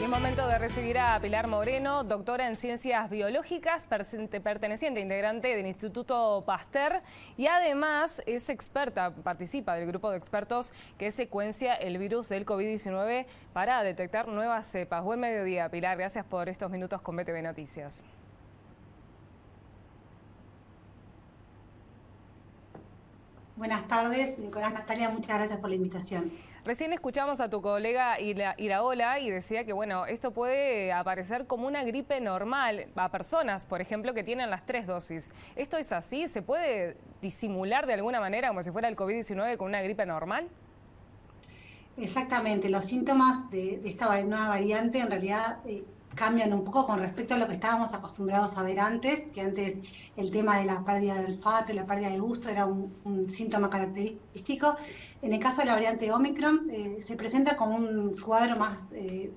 Es momento de recibir a Pilar Moreno, doctora en Ciencias Biológicas, perteneciente, integrante del Instituto Pasteur y además es experta, participa del grupo de expertos que secuencia el virus del COVID-19 para detectar nuevas cepas. Buen mediodía, Pilar. Gracias por estos minutos con BTV Noticias. Buenas tardes, Nicolás, Natalia, muchas gracias por la invitación. Recién escuchamos a tu colega Iraola y decía que bueno, esto puede aparecer como una gripe normal a personas, por ejemplo, que tienen las 3 dosis. ¿Esto es así? ¿Se puede disimular de alguna manera como si fuera el COVID-19 con una gripe normal? Exactamente, los síntomas de esta nueva variante en realidad cambian un poco con respecto a lo que estábamos acostumbrados a ver antes, que antes el tema de la pérdida de olfato y la pérdida de gusto era un síntoma característico. En el caso de la variante Omicron, se presenta como un cuadro más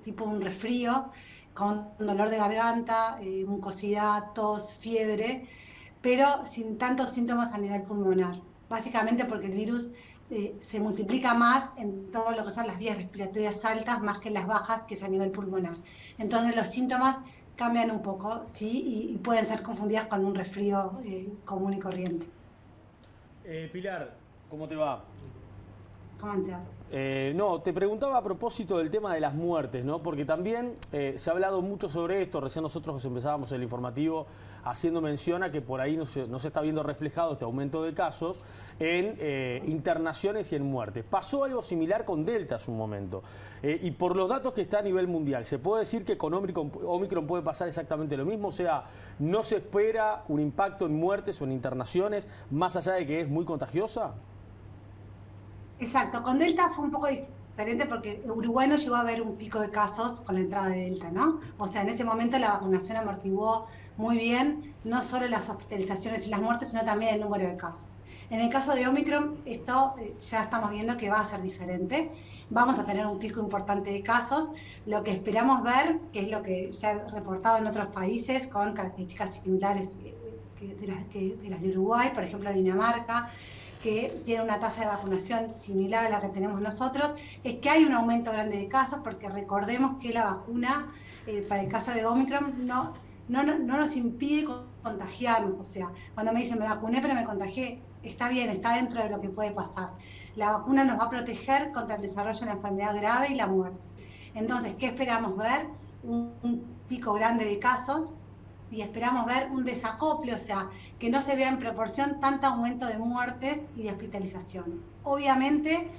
tipo un resfrío, con dolor de garganta, mucosidad, tos, fiebre, pero sin tantos síntomas a nivel pulmonar. Básicamente porque el virus se multiplica más en todo lo que son las vías respiratorias altas, más que en las bajas, que es a nivel pulmonar. Entonces los síntomas cambian un poco, ¿sí? Y pueden ser confundidas con un resfrío común y corriente. Pilar, ¿cómo te va? ¿Cómo andas? No, te preguntaba a propósito del tema de las muertes, ¿no? Porque también se ha hablado mucho sobre esto. Recién nosotros empezábamos el informativo haciendo mención a que por ahí no se está viendo reflejado este aumento de casos en internaciones y en muertes. Pasó algo similar con Delta hace un momento. Y por los datos que está a nivel mundial, ¿se puede decir que con Omicron puede pasar exactamente lo mismo? O sea, ¿no se espera un impacto en muertes o en internaciones más allá de que es muy contagiosa? Exacto, con Delta fue un poco diferente porque Uruguay no llegó a ver un pico de casos con la entrada de Delta, ¿no? O sea, en ese momento la vacunación amortiguó muy bien, no solo las hospitalizaciones y las muertes, sino también el número de casos. En el caso de Omicron, esto ya estamos viendo que va a ser diferente. Vamos a tener un pico importante de casos. Lo que esperamos ver, que es lo que se ha reportado en otros países con características similares de las de Uruguay, por ejemplo Dinamarca, que tiene una tasa de vacunación similar a la que tenemos nosotros, es que hay un aumento grande de casos, porque recordemos que la vacuna, para el caso de Omicron, no nos impide contagiarnos. O sea, cuando me dicen me vacuné pero me contagié, está bien, está dentro de lo que puede pasar. La vacuna nos va a proteger contra el desarrollo de la enfermedad grave y la muerte. Entonces, ¿qué esperamos ver? Un pico grande de casos, y esperamos ver un desacople, o sea, que no se vea en proporción tanto aumento de muertes y de hospitalizaciones. Obviamente,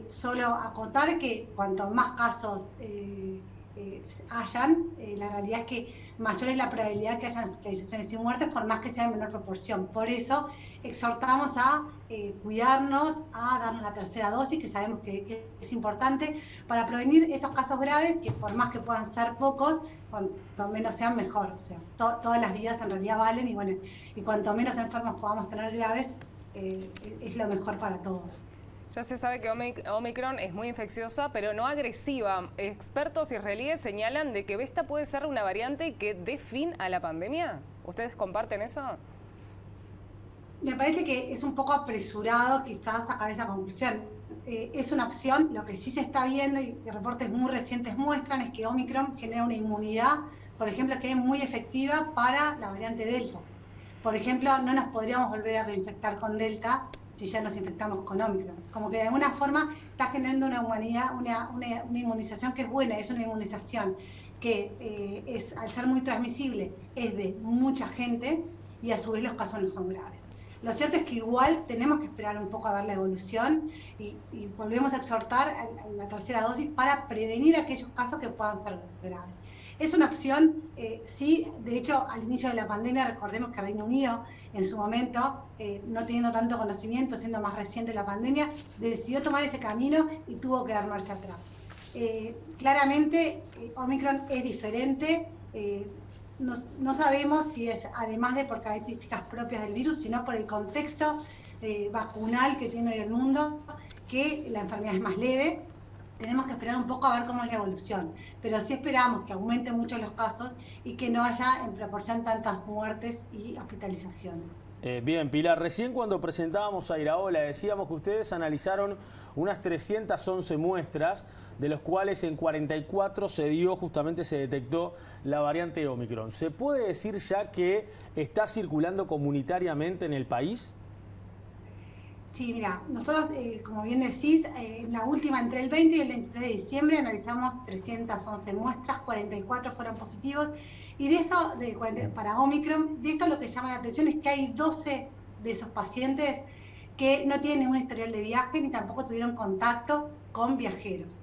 solo acotar que cuanto más casos hayan, la realidad es que mayor es la probabilidad que hayan hospitalizaciones y muertes, por más que sea en menor proporción. Por eso exhortamos a cuidarnos, a darnos la tercera dosis, que sabemos que es importante, para prevenir esos casos graves, que por más que puedan ser pocos, cuanto menos sean mejor. O sea, todas las vidas en realidad valen, y bueno, y cuanto menos enfermos podamos tener graves, es lo mejor para todos. Ya se sabe que Omicron es muy infecciosa, pero no agresiva. Expertos israelíes señalan de que esta puede ser una variante que dé fin a la pandemia. ¿Ustedes comparten eso? Me parece que es un poco apresurado quizás sacar esa conclusión. Es una opción. Lo que sí se está viendo, y reportes muy recientes muestran, es que Omicron genera una inmunidad, por ejemplo, que es muy efectiva para la variante Delta. Por ejemplo, no nos podríamos volver a reinfectar con Delta si ya nos infectamos con Omicron. Como que de alguna forma está generando una inmunización que es buena, es una inmunización que al ser muy transmisible, es de mucha gente, y a su vez los casos no son graves. Lo cierto es que igual tenemos que esperar un poco a ver la evolución, y volvemos a exhortar a la tercera dosis para prevenir aquellos casos que puedan ser graves. Es una opción, sí. De hecho, al inicio de la pandemia, recordemos que Reino Unido, en su momento, no teniendo tanto conocimiento, siendo más reciente la pandemia, decidió tomar ese camino y tuvo que dar marcha atrás. Claramente, Omicron es diferente. No sabemos si es, además de por características propias del virus, sino por el contexto vacunal que tiene hoy el mundo, que la enfermedad es más leve. Tenemos que esperar un poco a ver cómo es la evolución, pero sí esperamos que aumenten mucho los casos y que no haya en proporción tantas muertes y hospitalizaciones. Bien, Pilar, recién cuando presentábamos a Iraola decíamos que ustedes analizaron unas 311 muestras, de los cuales en 44 se detectó la variante Omicron. ¿Se puede decir ya que está circulando comunitariamente en el país? Sí, mira, nosotros, como bien decís, la última entre el 20 y el 23 de diciembre analizamos 311 muestras, 44 fueron positivos. Y de esto, para Omicron, de esto lo que llama la atención es que hay 12 de esos pacientes que no tienen ningún historial de viaje ni tampoco tuvieron contacto con viajeros.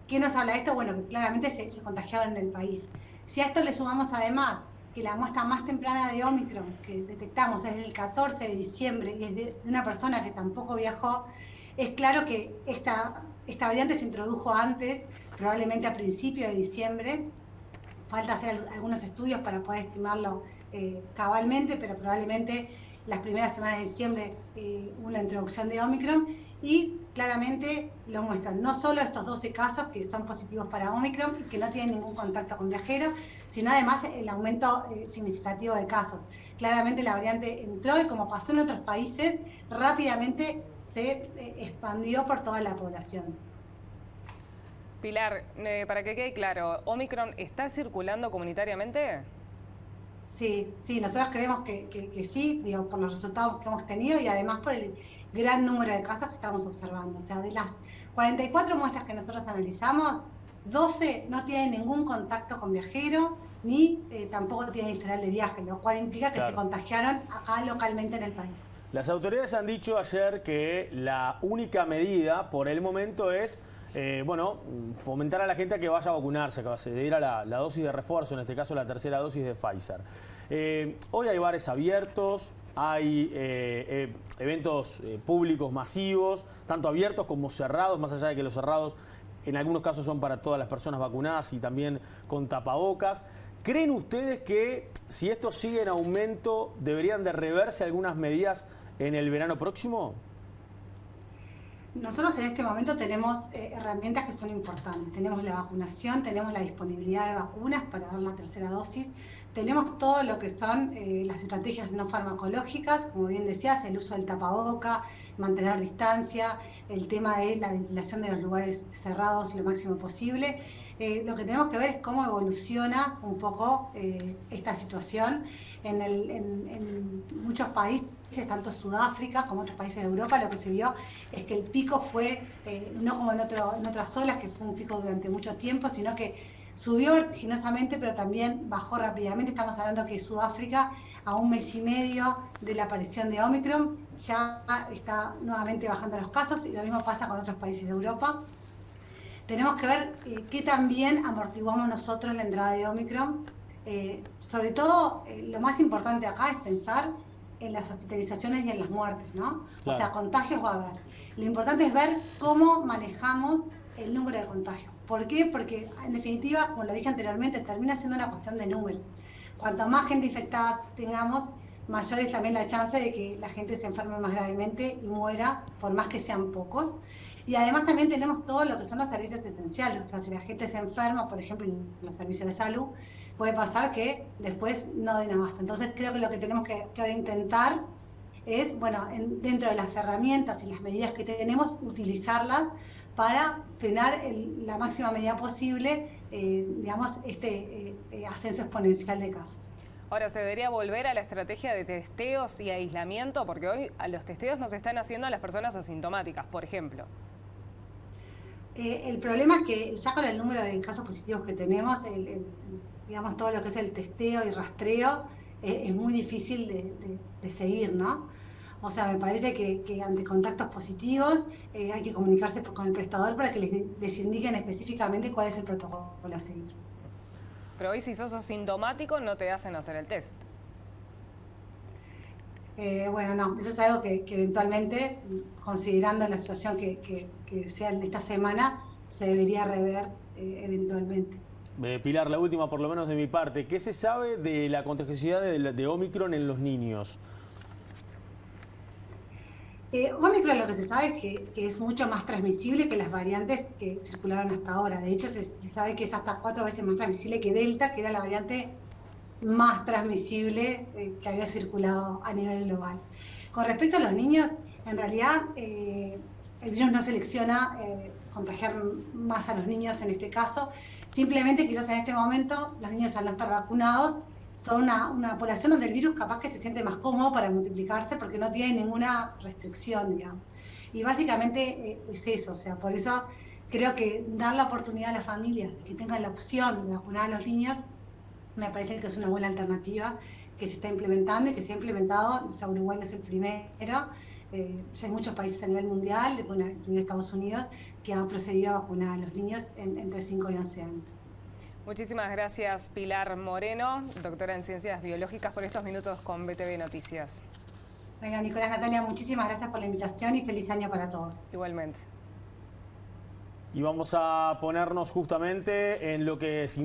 ¿Qué nos habla de esto? Bueno, que claramente se contagiaron en el país. Si a esto le sumamos además que la muestra más temprana de Omicron que detectamos es del 14 de diciembre y es de una persona que tampoco viajó, es claro que esta variante se introdujo antes, probablemente a principios de diciembre. Falta hacer algunos estudios para poder estimarlo cabalmente, pero probablemente las primeras semanas de diciembre una introducción de Omicron, y claramente lo muestran no solo estos 12 casos que son positivos para Omicron y que no tienen ningún contacto con viajeros, sino además el aumento significativo de casos. Claramente la variante entró y, como pasó en otros países, rápidamente se expandió por toda la población. Pilar, para que quede claro, ¿Omicron está circulando comunitariamente? Sí, nosotros creemos que sí, digo, por los resultados que hemos tenido y además por el gran número de casos que estamos observando. O sea, de las 44 muestras que nosotros analizamos, 12 no tienen ningún contacto con viajero ni tampoco tienen historial de viaje, lo cual implica que se contagiaron acá localmente en el país. Las autoridades han dicho ayer que la única medida por el momento es fomentar a la gente a que vaya a vacunarse, a que se diera la dosis de refuerzo, en este caso la tercera dosis de Pfizer. Hoy hay bares abiertos, hay eventos públicos masivos, tanto abiertos como cerrados, más allá de que los cerrados en algunos casos son para todas las personas vacunadas y también con tapabocas. ¿Creen ustedes que si esto sigue en aumento deberían de reverse algunas medidas en el verano próximo? Nosotros en este momento tenemos herramientas que son importantes. Tenemos la vacunación, tenemos la disponibilidad de vacunas para dar la tercera dosis, tenemos todo lo que son las estrategias no farmacológicas, como bien decías, el uso del tapaboca, mantener distancia, el tema de la ventilación de los lugares cerrados lo máximo posible. Lo que tenemos que ver es cómo evoluciona un poco esta situación en muchos países, tanto Sudáfrica como otros países de Europa. Lo que se vio es que el pico fue, no como en otras olas, que fue un pico durante mucho tiempo, sino que subió vertiginosamente, pero también bajó rápidamente. Estamos hablando que Sudáfrica, a un mes y medio de la aparición de Omicron, ya está nuevamente bajando los casos, y lo mismo pasa con otros países de Europa. Tenemos que ver qué también amortiguamos nosotros la entrada de Omicron. Sobre todo, lo más importante acá es pensar en las hospitalizaciones y en las muertes, ¿no? Claro. O sea, contagios va a haber. Lo importante es ver cómo manejamos el número de contagios. ¿Por qué? Porque, en definitiva, como lo dije anteriormente, termina siendo una cuestión de números. Cuanto más gente infectada tengamos, mayor es también la chance de que la gente se enferme más gravemente y muera, por más que sean pocos. Y además también tenemos todo lo que son los servicios esenciales. O sea, si la gente se enferma, por ejemplo, en los servicios de salud, puede pasar que después no den abasto. Entonces creo que lo que tenemos que ahora intentar es, bueno, dentro de las herramientas y las medidas que tenemos, utilizarlas para frenar la máxima medida posible, digamos, este ascenso exponencial de casos. Ahora, ¿se debería volver a la estrategia de testeos y aislamiento? Porque hoy a los testeos no se están haciendo a las personas asintomáticas, por ejemplo. El problema es que ya con el número de casos positivos que tenemos, digamos, todo lo que es el testeo y rastreo, es muy difícil de seguir, ¿no? O sea, me parece que ante contactos positivos hay que comunicarse con el prestador para que les indiquen específicamente cuál es el protocolo a seguir. Pero hoy, si sos asintomático, no te hacen hacer el test. Bueno, no, eso es algo que eventualmente, considerando la situación que sea de esta semana, se debería rever eventualmente. Pilar, la última, por lo menos de mi parte. ¿Qué se sabe de la contagiosidad de Omicron en los niños? Omicron, lo que se sabe es que es mucho más transmisible que las variantes que circularon hasta ahora. De hecho, se sabe que es hasta 4 veces más transmisible que Delta, que era la variante más transmisible que había circulado a nivel global. Con respecto a los niños, en realidad el virus no selecciona contagiar más a los niños en este caso, simplemente quizás en este momento los niños al no estar vacunados son una población donde el virus capaz que se siente más cómodo para multiplicarse porque no tiene ninguna restricción, digamos. Y básicamente es eso, o sea, por eso creo que dar la oportunidad a las familias de que tengan la opción de vacunar a los niños me parece que es una buena alternativa que se está implementando y que se ha implementado, o sea, Uruguay no es el primero, ya hay muchos países a nivel mundial, incluido Estados Unidos, que han procedido a vacunar a los niños entre 5 y 11 años. Muchísimas gracias, Pilar Moreno, doctora en Ciencias Biológicas, por estos minutos con BTV Noticias. Venga, Nicolás, Natalia, muchísimas gracias por la invitación y feliz año para todos. Igualmente. Y vamos a ponernos justamente en lo que significa